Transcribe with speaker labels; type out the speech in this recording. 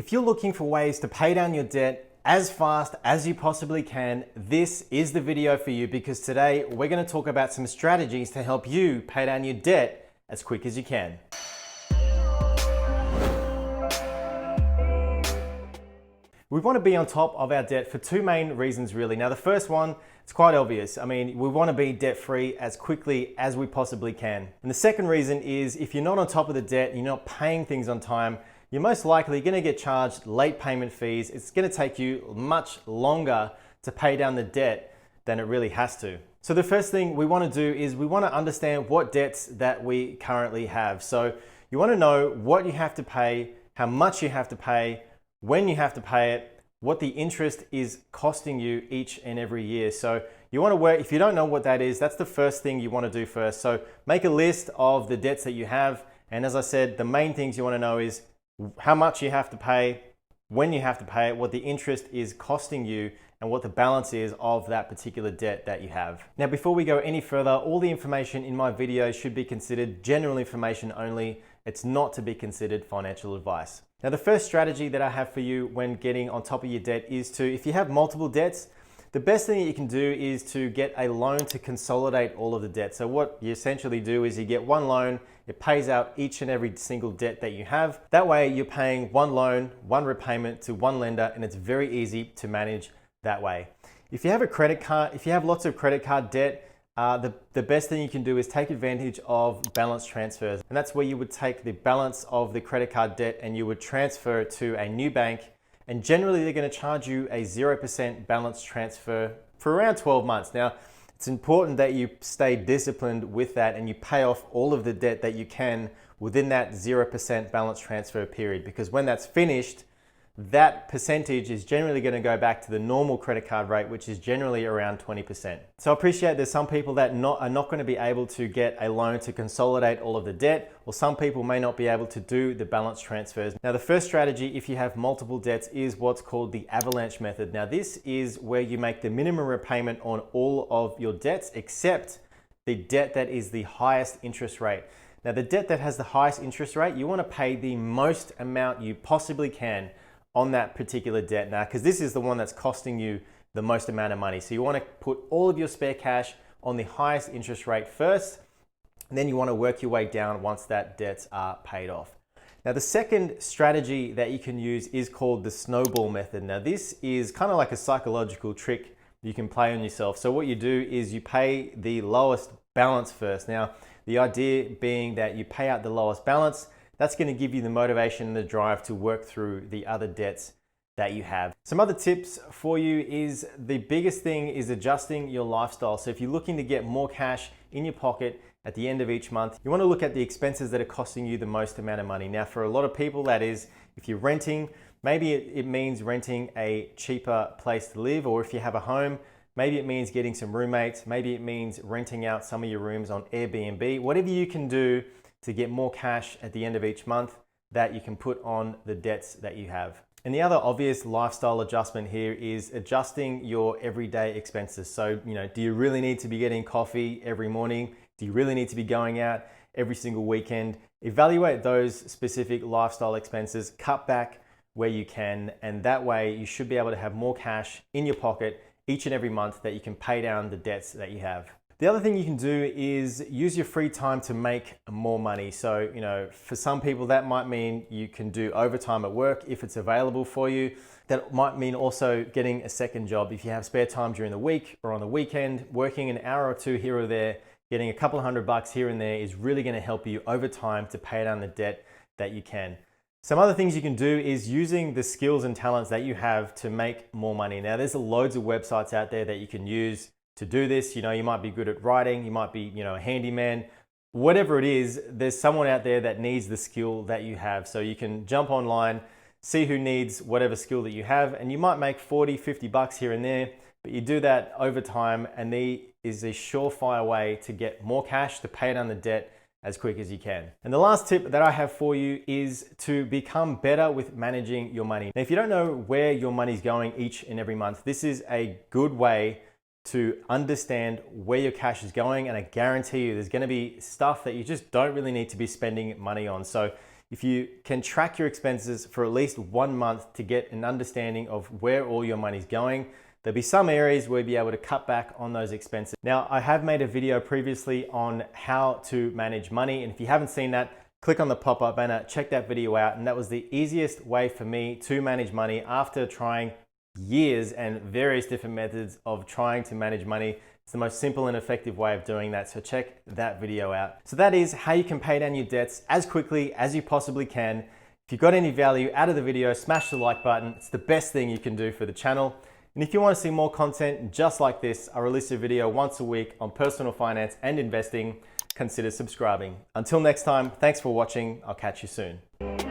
Speaker 1: If you're looking for ways to pay down your debt as fast as you possibly can, this is the video for you, because today we're going to talk about some strategies to help you pay down your debt as quick as you can. We want to be on top of our debt for two main reasons really. Now the first one, it's quite obvious. I mean, we want to be debt free as quickly as we possibly can. And the second reason is if you're not on top of the debt, you're not paying things on time, you're most likely going to get charged late payment fees. It's going to take you much longer to pay down the debt than it really has to. So the first thing we want to do is we want to understand what debts that we currently have. So you want to know what you have to pay, how much you have to pay, when you have to pay it, what the interest is costing you each and every year. So you want to work, if you don't know what that is, that's the first thing you want to do first. So make a list of the debts that you have. And as I said, the main things you want to know is how much you have to pay, when you have to pay it, what the interest is costing you, and what the balance is of that particular debt that you have. Now, before we go any further, all the information in my video should be considered general information only. It's not to be considered financial advice. Now, the first strategy that I have for you when getting on top of your debt is to, if you have multiple debts, the best thing that you can do is to get a loan to consolidate all of the debt. So what you essentially do is you get one loan, it pays out each and every single debt that you have. That way you're paying one loan, one repayment to one lender, and it's very easy to manage that way. If you have a credit card, if you have lots of credit card debt, the best thing you can do is take advantage of balance transfers. And that's where you would take the balance of the credit card debt and you would transfer it to a new bank. And generally they're going to charge you a 0% balance transfer for around 12 months. Now, it's important that you stay disciplined with that and you pay off all of the debt that you can within that 0% balance transfer period, because when that's finished, that percentage is generally going to go back to the normal credit card rate, which is generally around 20%. So I appreciate there's some people that are not going to be able to get a loan to consolidate all of the debt, or some people may not be able to do the balance transfers. Now, the first strategy, if you have multiple debts, is what's called the Avalanche Method. Now, this is where you make the minimum repayment on all of your debts except the debt that is the highest interest rate. Now, the debt that has the highest interest rate, you want to pay the most amount you possibly can on that particular debt now, because this is the one that's costing you the most amount of money. So you want to put all of your spare cash on the highest interest rate first, and then you want to work your way down once that debts are paid off. Now, the second strategy that you can use is called the snowball method. Now, this is kind of like a psychological trick you can play on yourself. So what you do is you pay the lowest balance first. Now, the idea being that you pay out the lowest balance, that's going to give you the motivation and the drive to work through the other debts that you have. Some other tips for you is the biggest thing is adjusting your lifestyle. So if you're looking to get more cash in your pocket at the end of each month, you want to look at the expenses that are costing you the most amount of money. Now, for a lot of people, that is, if you're renting, maybe it means renting a cheaper place to live, or if you have a home, maybe it means getting some roommates, maybe it means renting out some of your rooms on Airbnb. Whatever you can do to get more cash at the end of each month that you can put on the debts that you have. And the other obvious lifestyle adjustment here is adjusting your everyday expenses. So, do you really need to be getting coffee every morning? Do you really need to be going out every single weekend? Evaluate those specific lifestyle expenses, cut back where you can, and that way you should be able to have more cash in your pocket each and every month that you can pay down the debts that you have. The other thing you can do is use your free time to make more money. So, for some people that might mean you can do overtime at work if it's available for you. That might mean also getting a second job. If you have spare time during the week or on the weekend, working an hour or two here or there, getting a couple of $100 here and there is really going to help you over time to pay down the debt that you can. Some other things you can do is using the skills and talents that you have to make more money. Now, there's loads of websites out there that you can use to do this. You might be good at writing, you might be, a handyman, whatever it is, there's someone out there that needs the skill that you have. So you can jump online, see who needs whatever skill that you have, and you might make 40, 50 bucks here and there, but you do that over time, and there is a surefire way to get more cash to pay down the debt as quick as you can. And the last tip that I have for you is to become better with managing your money. Now, if you don't know where your money's going each and every month, this is a good way to understand where your cash is going, and I guarantee you there's going to be stuff that you just don't really need to be spending money on. So if you can track your expenses for at least 1 month to get an understanding of where all your money's going, there'll be some areas where you'll be able to cut back on those expenses. Now, I have made a video previously on how to manage money, and if you haven't seen that, click on the pop-up banner, check that video out, and that was the easiest way for me to manage money after trying years and various different methods of trying to manage money. It's the most simple and effective way of doing that, so check that video out. So that is how you can pay down your debts as quickly as you possibly can. If you got any value out of the video, smash the like button. It's the best thing you can do for the channel. And if you want to see more content just like this, I release a video once a week on personal finance and investing. Consider subscribing. Until next time, thanks for watching. I'll catch you soon.